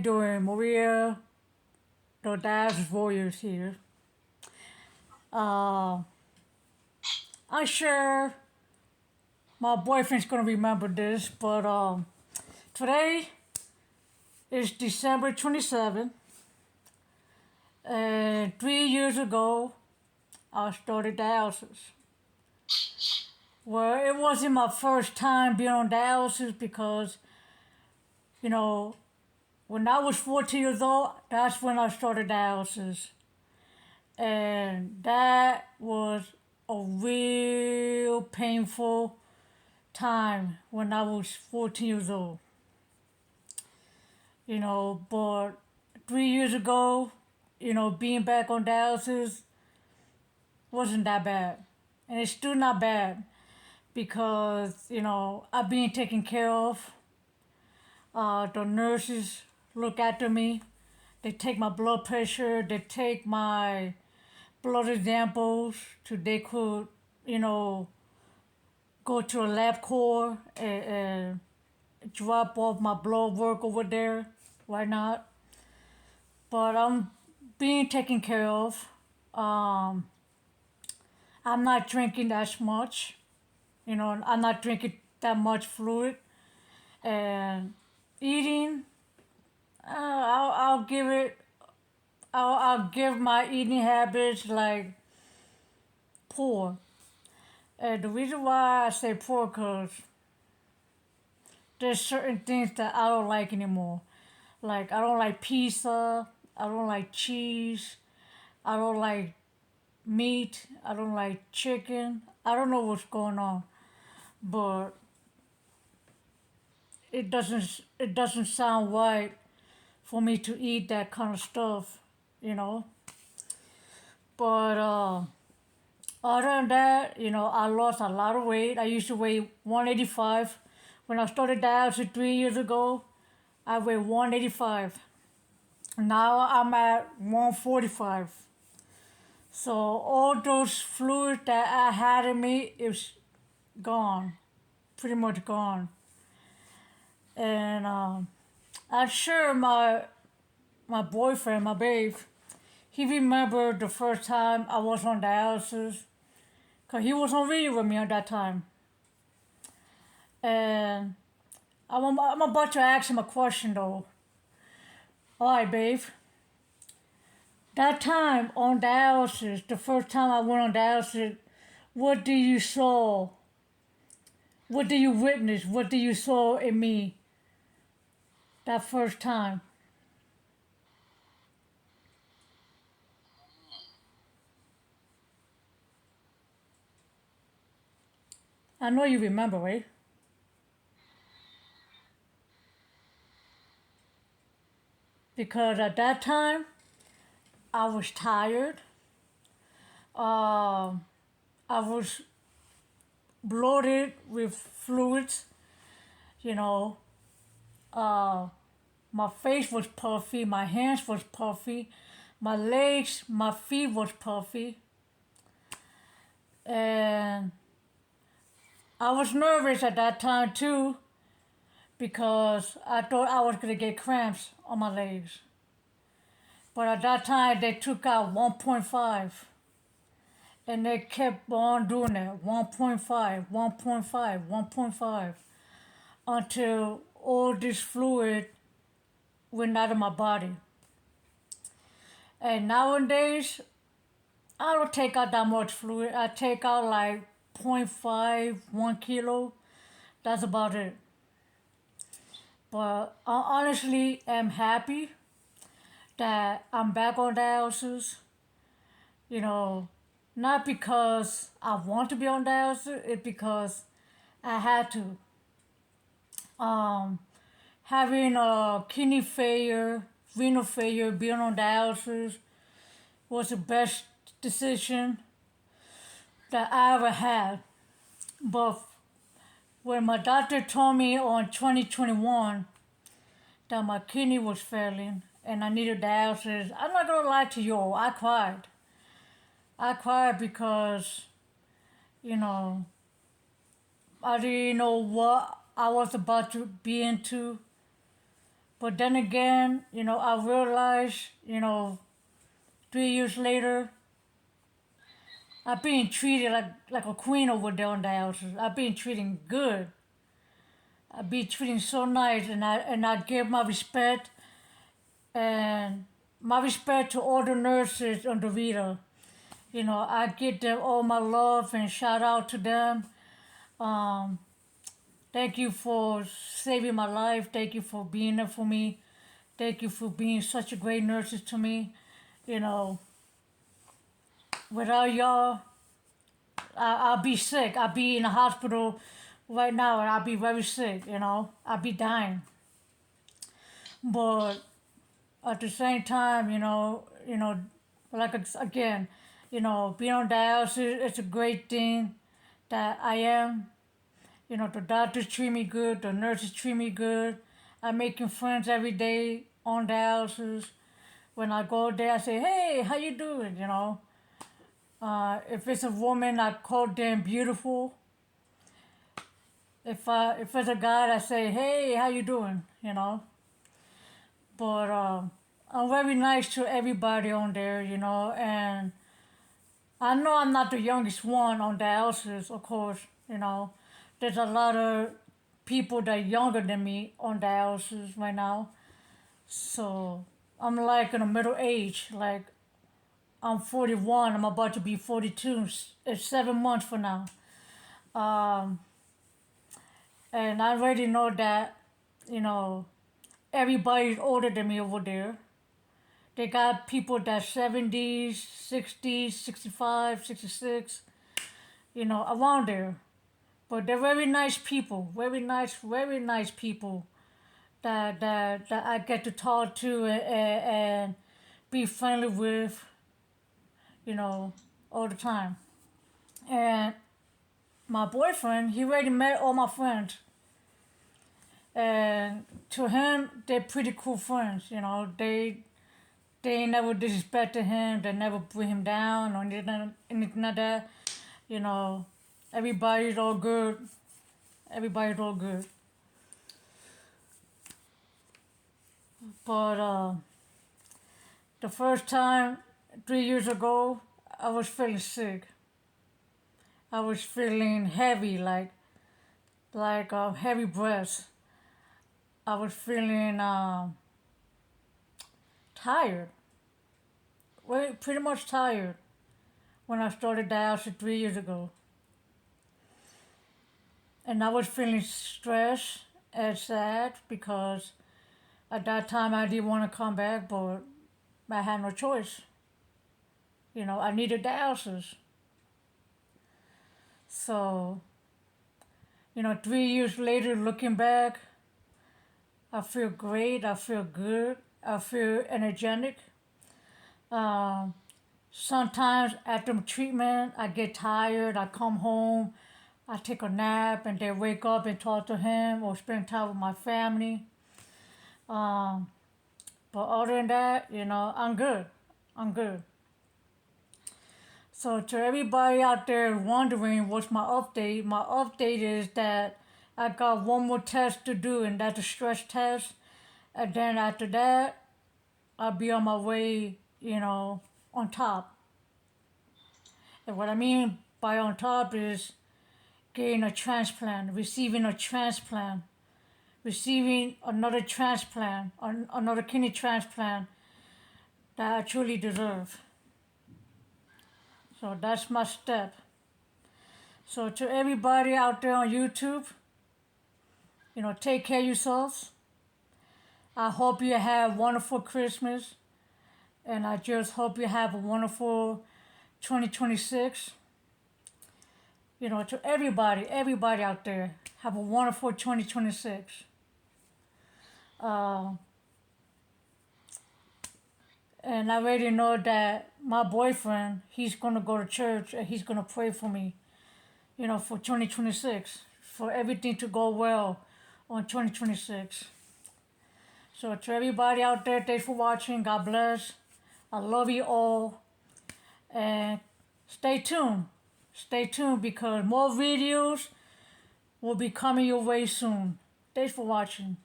Doing Maria, the Dallas Warriors here. Uh, I'm sure my boyfriend's gonna remember this, but today is December 27th, and 3 years ago I started dialysis. Well, it wasn't my first time being on dialysis because, you know, when I was 14 years old, that's when I started dialysis. And that was a real painful time when I was 14 years old. But 3 years ago, being back on dialysis wasn't that bad. And it's still not bad because, I've been taken care of. The nurses look after me. They take my blood pressure. They take my blood examples so they could, you know, go to a lab core and drop off my blood work over there. Why not? But I'm being taken care of. Um, I'm not drinking that much. I'm not drinking that much fluid. And eating, I'll give it. I'll give my eating habits like poor. And the reason why I say poor, cause there's certain things that I don't like anymore. Like I don't like pizza. I don't like cheese. I don't like meat. I don't like chicken. I don't know what's going on, but it doesn't sound right for me to eat that kind of stuff, you know. But other than that, I lost a lot of weight. I used to weigh 185. When I started dialysis 3 years ago, I weighed 185. Now I'm at 145. So all those fluids that I had in me is gone, pretty much gone. And I'm sure my boyfriend, my babe, he remembered the first time I was on dialysis, cause he was on video with me at that time. And I'm about to ask him a question though. All right, babe. That time on dialysis, the first time I went on dialysis, what do you saw? What do you witness? What do you saw in me that first time? I know you remember, right? Because at that time, I was tired. Um, I was bloated with fluids, you know. Uh, my face was puffy, my hands was puffy, my legs, my feet was puffy. And I was nervous at that time too because I thought I was gonna get cramps on my legs. But at that time they took out 1.5 and they kept on doing that 1.5, 1.5, 1.5 until all this fluid went out of my body. And nowadays, I don't take out that much fluid. I take out like point 0.5, 1 kilo. That's about it. But I honestly am happy that I'm back on dialysis. You know, not because I want to be on dialysis, it's because I had to. Um, Having a kidney failure, renal failure, being on dialysis was the best decision that I ever had. But when my doctor told me on 2021 that my kidney was failing and I needed dialysis, I'm not gonna lie to you, I cried. I cried because, you know, I didn't know what I was about to be into. But then again, I realized, 3 years later, I've been treated like a queen over there on dialysis. I've been treating good. I've been treating so nice, and I give my respect and my respect to all the nurses on the Vita. I give them all my love and shout out to them. Um, Thank you for saving my life. Thank you for being there for me. Thank you for being such a great nurses to me. You know, without y'all, I'll be sick. I'll be in the hospital right now, and I'll be very sick. I'll be dying. But at the same time, like again, being on dialysis, it's a great thing that I am. The doctors treat me good, the nurses treat me good. I'm making friends every day on dialysis. When I go there, I say, "Hey, how you doing?" If it's a woman, I call them beautiful. If it's a guy, I say, "Hey, how you doing?" But I'm very nice to everybody on there, and I know I'm not the youngest one on dialysis, of course. There's a lot of people that are younger than me on dialysis right now. So I'm like in the middle age. Like I'm 41. I'm about to be 42. It's 7 months from now. Um, and I already know that, you know, everybody's older than me over there. They got people that 70s, 60s, 65, 66, around there. But they're very nice people, very nice people that I get to talk to and be friendly with, all the time. And my boyfriend, he already met all my friends. And to him, they're pretty cool friends. They ain't never disrespected him. They never put him down or anything like that. You know, everybody's all good. Everybody's all good. But the first time, 3 years ago, I was feeling sick. I was feeling heavy, like heavy breaths. I was feeling tired, pretty much tired when I started dialysis 3 years ago. And I was feeling stressed and sad because at that time I didn't want to come back, but I had no choice. I needed dialysis. So, 3 years later, looking back, I feel great. I feel good. I feel energetic. Um, Sometimes after treatment, I get tired. I come home, I take a nap, and then wake up and talk to him or spend time with my family. Um, but other than that, I'm good. I'm good. So to everybody out there wondering what's my update is that I got one more test to do, and that's a stress test. And then after that, I'll be on my way, on top. And what I mean by on top is getting a transplant, receiving another transplant, another kidney transplant that I truly deserve. So that's my step. So to everybody out there on YouTube, take care of yourselves. I hope you have a wonderful Christmas, and I just hope you have a wonderful 2026. To everybody out there, have a wonderful 2026. Uh, and I already know that my boyfriend, he's gonna go to church and he's gonna pray for me, for 2026, for everything to go well on 2026. So to everybody out there, thanks for watching. God bless. I love you all. And stay tuned. Stay tuned because more videos will be coming your way soon. Thanks for watching.